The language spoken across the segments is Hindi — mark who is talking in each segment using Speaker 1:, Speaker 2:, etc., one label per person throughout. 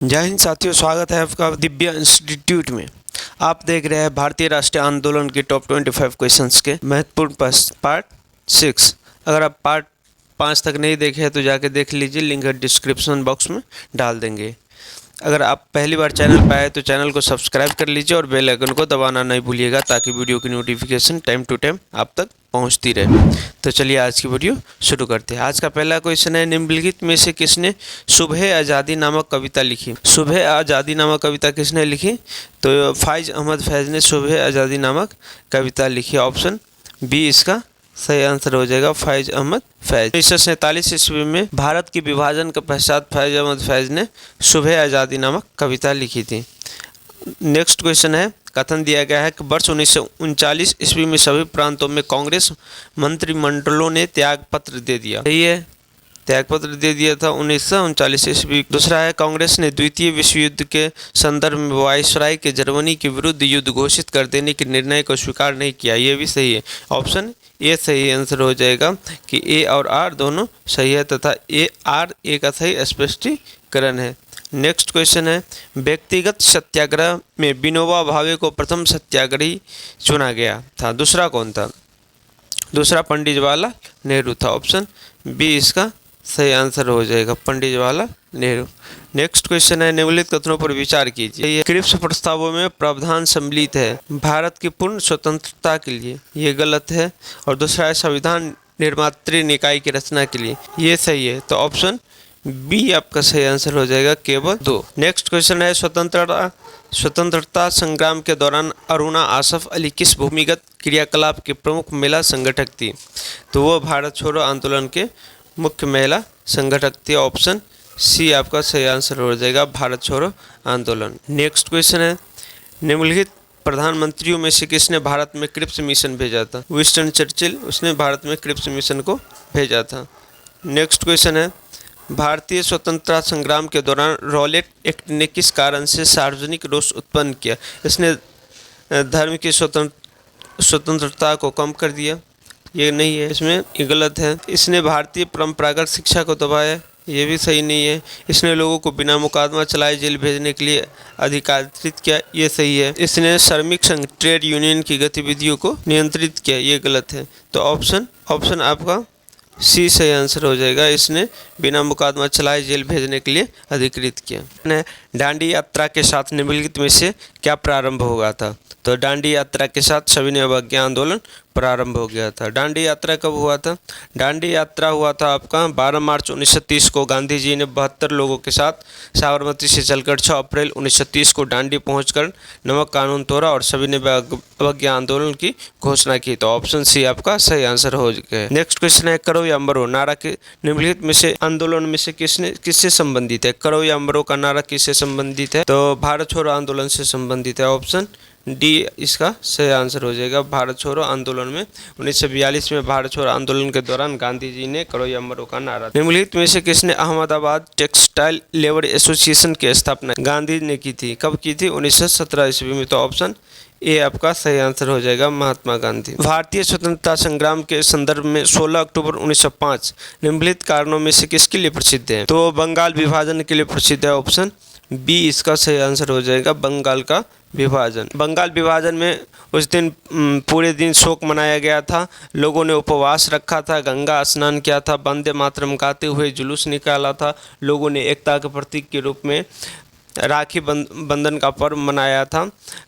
Speaker 1: जय हिंद साथियों, स्वागत है आपका दिव्या इंस्टीट्यूट में। आप देख रहे हैं भारतीय राष्ट्रीय आंदोलन के टॉप 25 क्वेश्चंस के महत्वपूर्ण पार्ट 6। अगर आप पार्ट 5 तक नहीं देखे हैं तो जाके देख लीजिए, लिंक डिस्क्रिप्शन बॉक्स में डाल देंगे। अगर आप पहली बार चैनल पर आए तो चैनल को सब्सक्राइब कर लीजिए और बेल आइकन को दबाना नहीं भूलिएगा ताकि वीडियो की नोटिफिकेशन टाइम टू टाइम आप तक पहुंचती रहे। तो चलिए आज की वीडियो शुरू करते हैं। आज का पहला क्वेश्चन है, निम्नलिखित में से किसने सुबह आज़ादी नामक कविता लिखी? सुबह आज़ादी नामक कविता किसने लिखी? तो फाइज अहमद फैज़ ने सुबह आज़ादी नामक कविता लिखी। ऑप्शन बी इसका सही आंसर हो जाएगा, फाइज अहमद फैज़। 1947 ईस्वी में भारत के विभाजन के पश्चात फाइज अहमद फैज़ ने सुबह आज़ादी नामक कविता लिखी थी। नेक्स्ट क्वेश्चन है, कथन दिया गया है कि वर्ष 1939 ईस्वी में सभी प्रांतों में कांग्रेस मंत्रिमंडलों ने त्यागपत्र दे दिया। सही है, त्यागपत्र दे दिया था 1939 ईस्वी। दूसरा है, कांग्रेस ने द्वितीय विश्व युद्ध के संदर्भ में वायसराय के जर्मनी के विरुद्ध युद्ध घोषित कर देने के निर्णय को स्वीकार नहीं किया। ये भी सही है, ऑप्शन ए सही आंसर हो जाएगा कि ए और आर दोनों सही है तथा ए आर ए का सही स्पष्टीकरण है। नेक्स्ट क्वेश्चन है, व्यक्तिगत सत्याग्रह में विनोबा भावे को प्रथम सत्याग्रही चुना गया था। दूसरा कौन था? दूसरा पंडित जवाहरलाल नेहरू था। ऑप्शन बी इसका सही आंसर हो जाएगा, पंडित जवाहरलाल नेहरू। नेक्स्ट क्वेश्चन है, निम्नलिखित कथनों पर विचार कीजिए। क्रिप्स प्रस्तावों में प्रावधान सम्मिलित है भारत की पूर्ण स्वतंत्रता के लिए, ये गलत है। और दूसरा है, संविधान निर्मात्री निकाय की रचना के लिए, ये सही है। तो ऑप्शन बी आपका सही आंसर हो जाएगा, केवल 2। नेक्स्ट क्वेश्चन है, स्वतंत्रता संग्राम के दौरान अरुणा आसफ अली किस भूमिगत क्रियाकलाप के प्रमुख महिला संगठक थी? तो वो भारत छोड़ो आंदोलन के मुख्य महिला संगठक थी। ऑप्शन सी आपका सही आंसर हो जाएगा, भारत छोड़ो आंदोलन। नेक्स्ट क्वेश्चन है, निम्नलिखित प्रधानमंत्रियों में से किसने भारत में क्रिप्स मिशन भेजा था? विंस्टन चर्चिल, उसने भारत में क्रिप्स मिशन को भेजा था। नेक्स्ट क्वेश्चन है, भारतीय स्वतंत्रता संग्राम के दौरान रॉलेट एक्ट ने किस कारण से सार्वजनिक रोष उत्पन्न किया? इसने धर्म की स्वतंत्रता को कम कर दिया, ये नहीं है, इसमें ये गलत है। इसने भारतीय परंपरागत शिक्षा को दबाया, ये भी सही नहीं है। इसने लोगों को बिना मुकदमा चलाए जेल भेजने के लिए अधिकारित किया, ये सही है। इसने श्रमिक संघ ट्रेड यूनियन की गतिविधियों को नियंत्रित किया, ये गलत है। तो ऑप्शन आपका सी सही आंसर हो जाएगा, इसने बिना मुकदमा चलाए जेल भेजने के लिए अधिकृत किया। दांडी यात्रा के साथ निम्नलिखित में से क्या प्रारंभ हुआ था? तो दांडी यात्रा के साथ सविनय अवज्ञा आंदोलन प्रारंभ हो गया था। दांडी यात्रा कब हुआ था? दांडी यात्रा हुआ था आपका 12 मार्च 1930 को। गांधी जी ने 72 लोगों के साथ साबरमती से चलकर 6 अप्रैल 1930 को दांडी पहुंचकर नमक कानून तोड़ा और सविनय अवज्ञा आंदोलन की घोषणा की। तो ऑप्शन सी आपका सही आंसर हो गया। नेक्स्ट क्वेश्चन है, करो या मरो नारा के निम्नलिखित में से आंदोलन में से किससे संबंधित है? करो या मरो का नारा किससे संबंधित है? तो भारत छोड़ो आंदोलन से संबंधित है। ऑप्शन डी इसका सही आंसर हो जाएगा, भारत छोड़ो आंदोलन में 1942 में भारत छोड़ो आंदोलन के दौरान गांधी जी ने करो या मरो का नारा। निम्नलिखित में से किसने अहमदाबाद टेक्सटाइल लेबर एसोसिएशन की स्थापना गांधी ने की थी? कब की थी? 1917 ईस्वी में। तो ऑप्शन ए आपका सही आंसर हो जाएगा, महात्मा गांधी। भारतीय स्वतंत्रता संग्राम के संदर्भ में 16 अक्टूबर 1905 निम्नलिखित कारणों में से किसके लिए प्रसिद्ध है? तो बंगाल विभाजन के लिए प्रसिद्ध है। ऑप्शन बी इसका सही आंसर हो जाएगा, बंगाल का विभाजन। बंगाल विभाजन में उस दिन पूरे दिन शोक मनाया गया था, लोगों ने उपवास रखा था, गंगा स्नान किया था, वंदे मातरम गाते हुए जुलूस निकाला था, लोगों ने एकता के प्रतीक के रूप में राखी बंधन का पर्व मनाया था।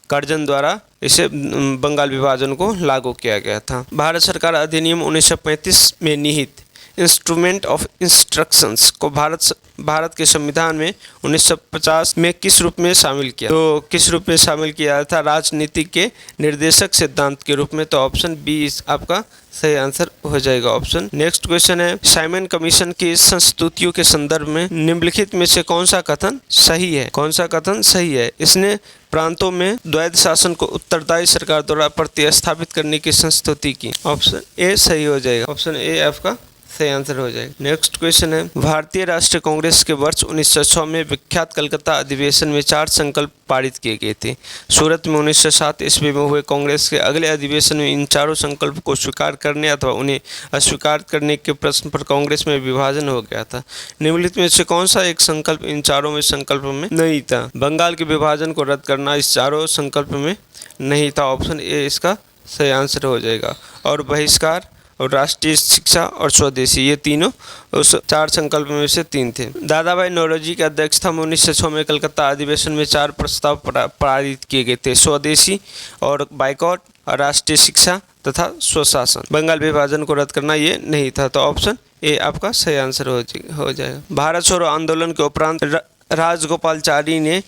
Speaker 1: कर्जन द्वारा इसे बंगाल विभाजन को लागू किया गया था। भारत सरकार अधिनियम 1935 में निहित इंस्ट्रूमेंट ऑफ इंस्ट्रक्शंस को भारत के संविधान में 1950 में किस रूप में शामिल किया? तो किस रूप में शामिल किया था? राजनीति के निर्देशक सिद्धांत के रूप में। तो ऑप्शन बी आपका सही आंसर हो जाएगा, ऑप्शन। नेक्स्ट क्वेश्चन है, साइमन कमीशन की संस्तुतियों के संदर्भ में निम्नलिखित में से कौन सा कथन सही है? कौन सा कथन सही है? इसने प्रांतों में द्वैध शासन को उत्तरदायी सरकार द्वारा प्रतिस्थापित करने की संस्तुति की। ऑप्शन ए सही हो जाएगा, ऑप्शन ए आपका सही आंसर हो जाएगा। नेक्स्ट क्वेश्चन है, भारतीय राष्ट्रीय कांग्रेस के वर्ष 1906 में विख्यात कलकत्ता अधिवेशन में 4 संकल्प पारित किए गए थे। सूरत में 1907 ईस्वी में हुए कांग्रेस के अगले अधिवेशन में इन चारों संकल्प को स्वीकार करने अथवा उन्हें अस्वीकार करने के प्रश्न पर कांग्रेस में विभाजन हो गया था। निम्नलिखित में से कौन सा एक संकल्प इन चारों में संकल्प में नहीं था? बंगाल के विभाजन को रद्द करना इस चारों संकल्प में नहीं था। ऑप्शन ए इसका सही आंसर हो जाएगा। और बहिष्कार और राष्ट्रीय शिक्षा और स्वदेशी, ये तीनों उस 4 संकल्प में से 3 थे। दादा भाई नौरोजी की अध्यक्षता में 1906 में कलकत्ता अधिवेशन में 4 प्रस्ताव पारित किए गए थे। स्वदेशी और बाइकॉट, राष्ट्रीय शिक्षा तथा स्वशासन। बंगाल विभाजन को रद्द करना ये नहीं था, तो ऑप्शन ए आपका सही आंसर हो जाएगा। भारत छोड़ो आंदोलन के उपरांत राजगोपालाचारी ने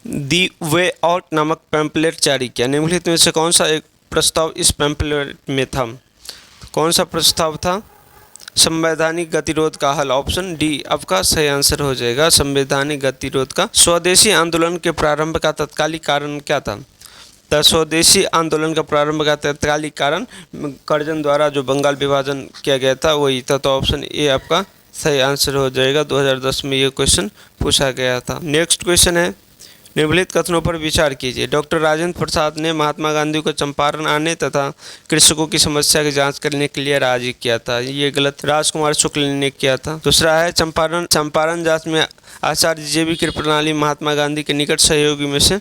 Speaker 1: दी वे आउट नामक पैम्पलेट जारी किया। निम्नलिखित में से कौन सा एक प्रस्ताव इस पैम्पलेट में था? कौन सा प्रस्ताव था? संवैधानिक गतिरोध का हल। ऑप्शन डी आपका सही आंसर हो जाएगा, संवैधानिक गतिरोध का। स्वदेशी आंदोलन के प्रारंभ का तत्कालिक कारण क्या था? तो स्वदेशी आंदोलन का प्रारंभ का तत्कालिक कारण कर्जन द्वारा जो बंगाल विभाजन किया गया था वही था, तो ऑप्शन ए आपका सही आंसर हो जाएगा। 2010 में ये क्वेश्चन पूछा गया था। नेक्स्ट क्वेश्चन है, निम्नलिखित कथनों पर विचार कीजिए। डॉक्टर राजेंद्र प्रसाद ने महात्मा गांधी को चंपारण आने तथा कृषकों की समस्या की जांच करने के लिए राजी किया था। ये गलत, राजकुमार शुक्ल ने किया था। दूसरा है, चंपारण जांच में आचार्य जेबी कृपलानी महात्मा गांधी के निकट सहयोगी में से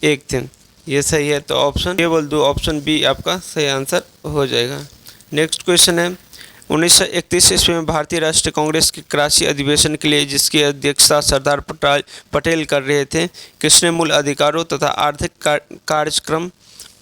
Speaker 1: एक थे। ये सही है, तो ऑप्शन केवल 2 ऑप्शन बी आपका सही आंसर हो जाएगा। नेक्स्ट क्वेश्चन है, 1931 ईस्वी में भारतीय राष्ट्रीय कांग्रेस के कराची अधिवेशन के लिए जिसकी अध्यक्षता सरदार पटेल कर रहे थे, किसने मूल अधिकारों तथा आर्थिक कार्यक्रम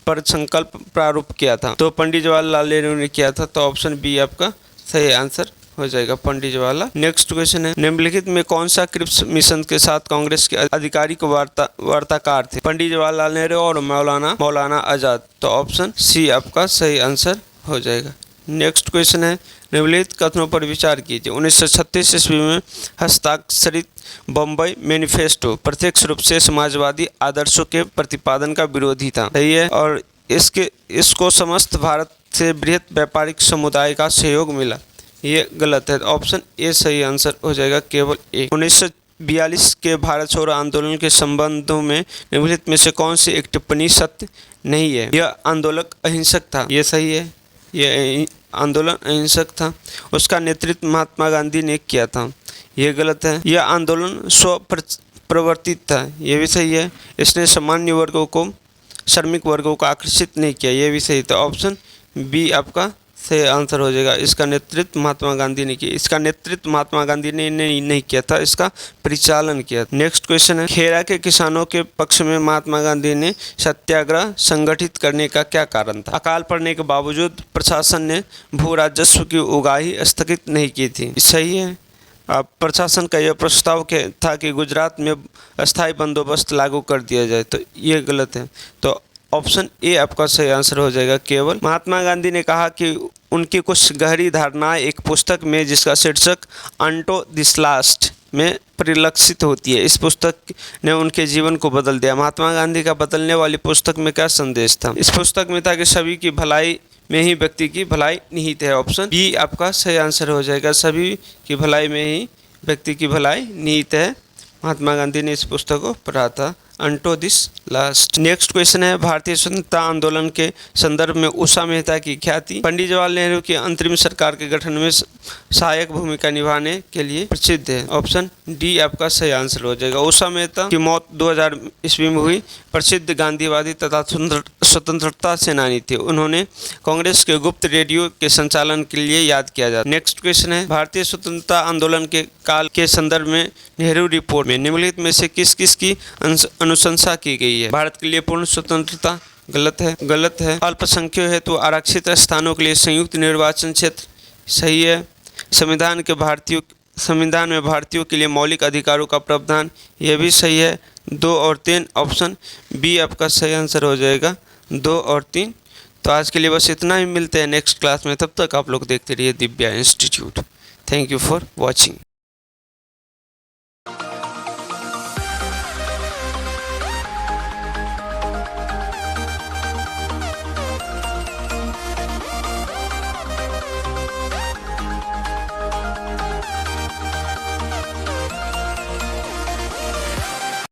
Speaker 1: पर संकल्प प्रारूप किया था? तो पंडित जवाहरलाल नेहरू ने किया था, तो ऑप्शन बी आपका सही आंसर हो जाएगा, पंडित जवाहरलाल। नेक्स्ट क्वेश्चन है, निम्नलिखित में कौन सा क्रिप्स मिशन के साथ कांग्रेस के आधिकारिक वार्ताकार थे? पंडित जवाहरलाल नेहरू और मौलाना आजाद, तो ऑप्शन सी आपका सही आंसर हो जाएगा। नेक्स्ट क्वेश्चन है, निम्नलिखित कथनों पर विचार कीजिए। 1936 ईस्वी में हस्ताक्षरित बम्बई मैनिफेस्टो प्रत्यक्ष रूप से समाजवादी आदर्शों के प्रतिपादन का विरोधी था। सही है, और इसको समस्त भारत से बृहत व्यापारिक समुदाय का सहयोग मिला। ये गलत है, ऑप्शन ए सही आंसर हो जाएगा, केवल ए। 1942 के भारत छोड़ो आंदोलन के संबंधों में निम्नलिखित में से कौन सी एक टिप्पणी सत्य नहीं है? यह आंदोलक अहिंसक था। ये सही है, यह आंदोलन अहिंसक था। उसका नेतृत्व महात्मा गांधी ने किया था। यह गलत है। यह आंदोलन स्वप्रवर्तित था। यह भी सही है। इसने सामान्य वर्गों को, श्रमिक वर्गों को आकर्षित नहीं किया। यह भी सही था, ऑप्शन बी आपका सही आंसर हो जाएगा। इसका नेतृत्व महात्मा गांधी ने किया। इसका नेतृत्व महात्मा गांधी ने नहीं किया था, इसका परिचालन किया। नेक्स्ट क्वेश्चन है, खेरा के किसानों के पक्ष में महात्मा गांधी ने सत्याग्रह संगठित करने का क्या कारण था? अकाल पड़ने के बावजूद प्रशासन ने भू राजस्व की उगाही स्थगित नहीं की थी। सही है। प्रशासन का यह प्रस्ताव था कि गुजरात में अस्थायी बंदोबस्त लागू कर दिया जाए, तो ये गलत है, तो ऑप्शन ए आपका सही आंसर हो जाएगा, केवल। महात्मा गांधी ने कहा कि उनकी कुछ गहरी धारणाएं एक पुस्तक में जिसका शीर्षक अंटो दिस लास्ट में परिलक्षित होती है। इस पुस्तक ने उनके जीवन को बदल दिया। महात्मा गांधी का बदलने वाली पुस्तक में क्या संदेश था? इस पुस्तक में था कि सभी की भलाई में ही व्यक्ति की भलाई निहित है। ऑप्शन बी आपका सही आंसर हो जाएगा, सभी की भलाई में ही व्यक्ति की भलाई निहित है। महात्मा गांधी ने इस पुस्तक को पढ़ा था, onto this last. Next question है, भारतीय स्वतंत्रता आंदोलन के संदर्भ में उषा मेहता की ख्याति पंडित जवाहरलाल नेहरू की अंतरिम सरकार के गठन में सहायक भूमिका निभाने के लिए प्रसिद्ध है। ऑप्शन डी आपका सही आंसर हो जाएगा। उषा मेहता की मौत 2000 ईस्वी में हुई। प्रसिद्ध गांधीवादी तथा स्वतंत्रता सेनानी थे। उन्होंने कांग्रेस के गुप्त रेडियो के संचालन के लिए याद किया जाता है। नेक्स्ट क्वेश्चन है, भारतीय स्वतंत्रता आंदोलन के काल के संदर्भ में नेहरू रिपोर्ट में निम्नलिखित में से किस किस की अनुशंसा की गई है? भारत के लिए पूर्ण स्वतंत्रता, गलत है। अल्पसंख्यकों हेतु आरक्षित स्थानों के लिए संयुक्त निर्वाचन क्षेत्र, सही है। संविधान में भारतीयों के लिए मौलिक अधिकारों का प्रावधान, यह भी सही है। 2 और 3 ऑप्शन बी आपका सही आंसर हो जाएगा, 2 और 3। तो आज के लिए बस इतना ही, मिलते हैं नेक्स्ट क्लास में। तब तक आप लोग देखते रहिए Divya institute. Thank you for watching.